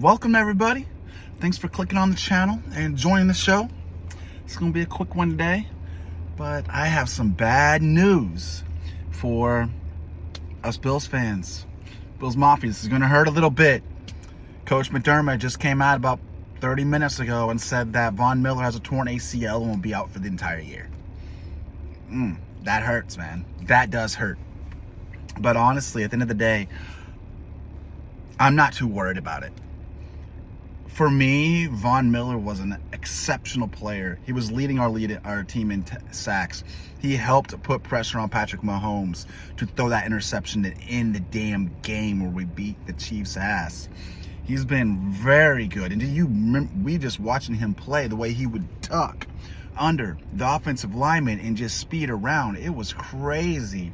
Welcome everybody. Thanks for clicking on the channel and joining the show. It's gonna be a quick one today, but I have some bad news for us Bills fans. Bills Mafia. This is gonna hurt a little bit. Coach McDermott just came out about 30 minutes ago and said that Von Miller has a torn ACL and will be out for the entire year. That hurts, man. That does hurt. But honestly, at the end of the day, I'm not too worried about it. For me, Von Miller was an exceptional player. He was leading our team in sacks. He helped put pressure on Patrick Mahomes to throw that interception to end the damn game where we beat the Chiefs' ass. He's been very good. And we just watching him play, the way he would tuck under the offensive lineman and just speed around. It was crazy.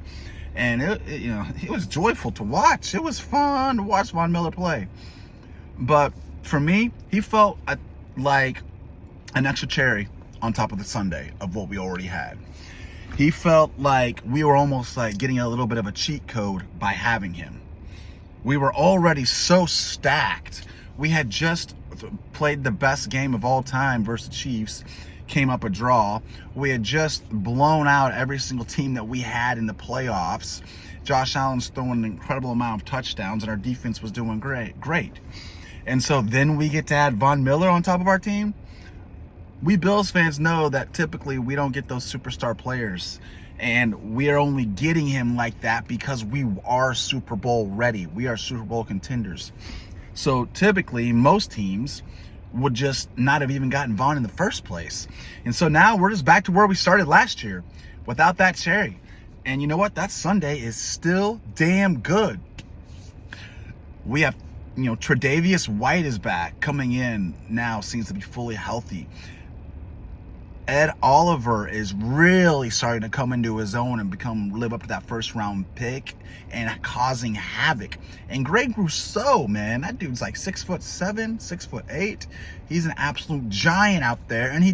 And it was joyful to watch. It was fun to watch Von Miller play. But for me, he felt like an extra cherry on top of the sundae of what we already had. He felt like we were almost like getting a little bit of a cheat code by having him. We were already so stacked. We had just played the best game of all time versus the Chiefs, came up a draw. We had just blown out every single team that we had in the playoffs. Josh Allen's throwing an incredible amount of touchdowns, and our defense was doing great. And so then we get to add Von Miller on top of our team. We Bills fans know that typically we don't get those superstar players. And we are only getting him like that because we are Super Bowl ready. We are Super Bowl contenders. So typically, most teams would just not have even gotten Von in the first place. And so now we're just back to where we started last year without that cherry. And you know what? That Sunday is still damn good. We have Tre'Davious White is back, coming in now, seems to be fully healthy. Ed Oliver is really starting to come into his own and live up to that first round pick and causing havoc. And Greg Rousseau, man, that dude's like 6'7", 6'8". He's an absolute giant out there, and he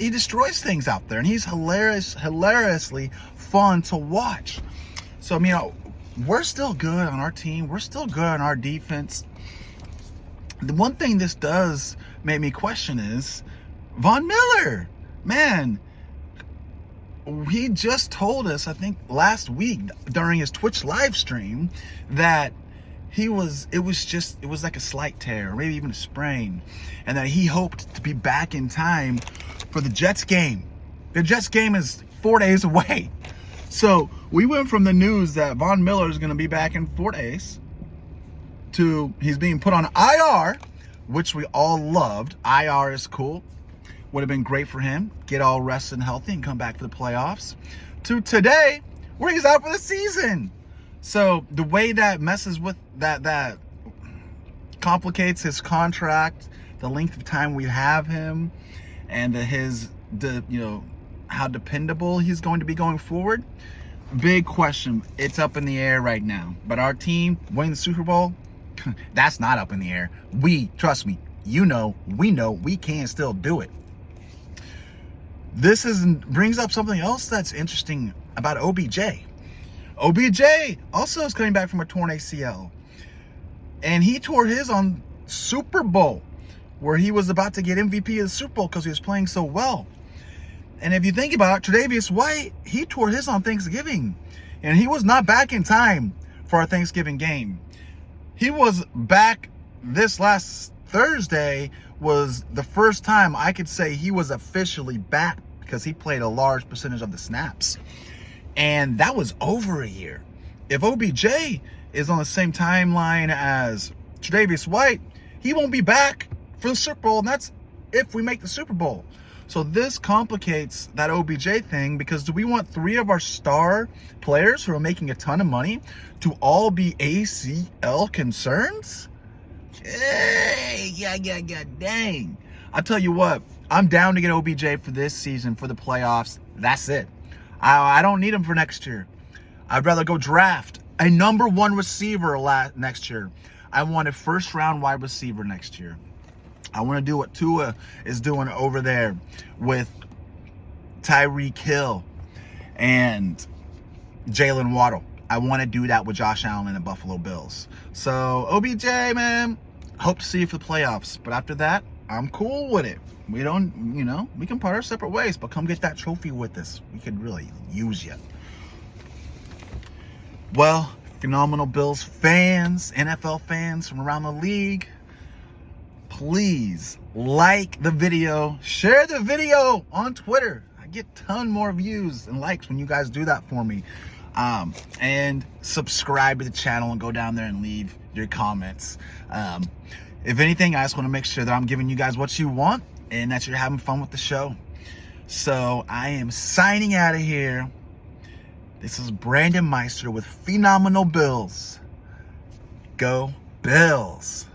destroys things out there, and he's hilariously fun to watch. So we're still good on our team. We're still good on our defense. The one thing this does make me question is Von Miller. Man, he just told us, I think last week during his Twitch live stream, that it was like a slight tear, or maybe even a sprain, and that he hoped to be back in time for the Jets game. The Jets game is 4 days away. So we went from the news that Von Miller is going to be back in 4 days to he's being put on IR, which we all loved. IR is cool. Would have been great for him. Get all rested and healthy and come back for the playoffs. To today, where he's out for the season. So the way that messes with that complicates his contract, the length of time we have him, and how dependable he's going to be going forward. Big question. It's up in the air right now. But our team winning the Super Bowl, that's not up in the air. Trust me, we know we can still do it. This brings up something else that's interesting about OBJ. OBJ also is coming back from a torn ACL. And he tore his on Super Bowl, where he was about to get MVP of the Super Bowl because he was playing so well. And if you think about it, Tre'Davious White, he tore his on Thanksgiving. And he was not back in time for our Thanksgiving game. He was back this last Thursday, was the first time I could say he was officially back because he played a large percentage of the snaps. And that was over a year. If OBJ is on the same timeline as Tre'Davious White, he won't be back for the Super Bowl, and that's if we make the Super Bowl. So this complicates that OBJ thing, because do we want 3 of our star players who are making a ton of money to all be ACL concerns? Hey, yeah, dang. I'll tell you what, I'm down to get OBJ for this season, for the playoffs. That's it. I don't need him for next year. I'd rather go draft a number 1 receiver next year. I want a first-round wide receiver next year. I want to do what Tua is doing over there with Tyreek Hill and Jalen Waddle. I want to do that with Josh Allen and the Buffalo Bills. So, OBJ, man, hope to see you for the playoffs. But after that, I'm cool with it. We don't, we can part our separate ways, but come get that trophy with us. We could really use you. Well, phenomenal Bills fans, NFL fans from around the league, please like the video, share the video on Twitter. I get a ton more views and likes when you guys do that for me. And subscribe to the channel and go down there and leave your comments. If anything, I just want to make sure that I'm giving you guys what you want and that you're having fun with the show. So I am signing out of here. This is Brandon Meister with Phenomenal Bills. Go Bills.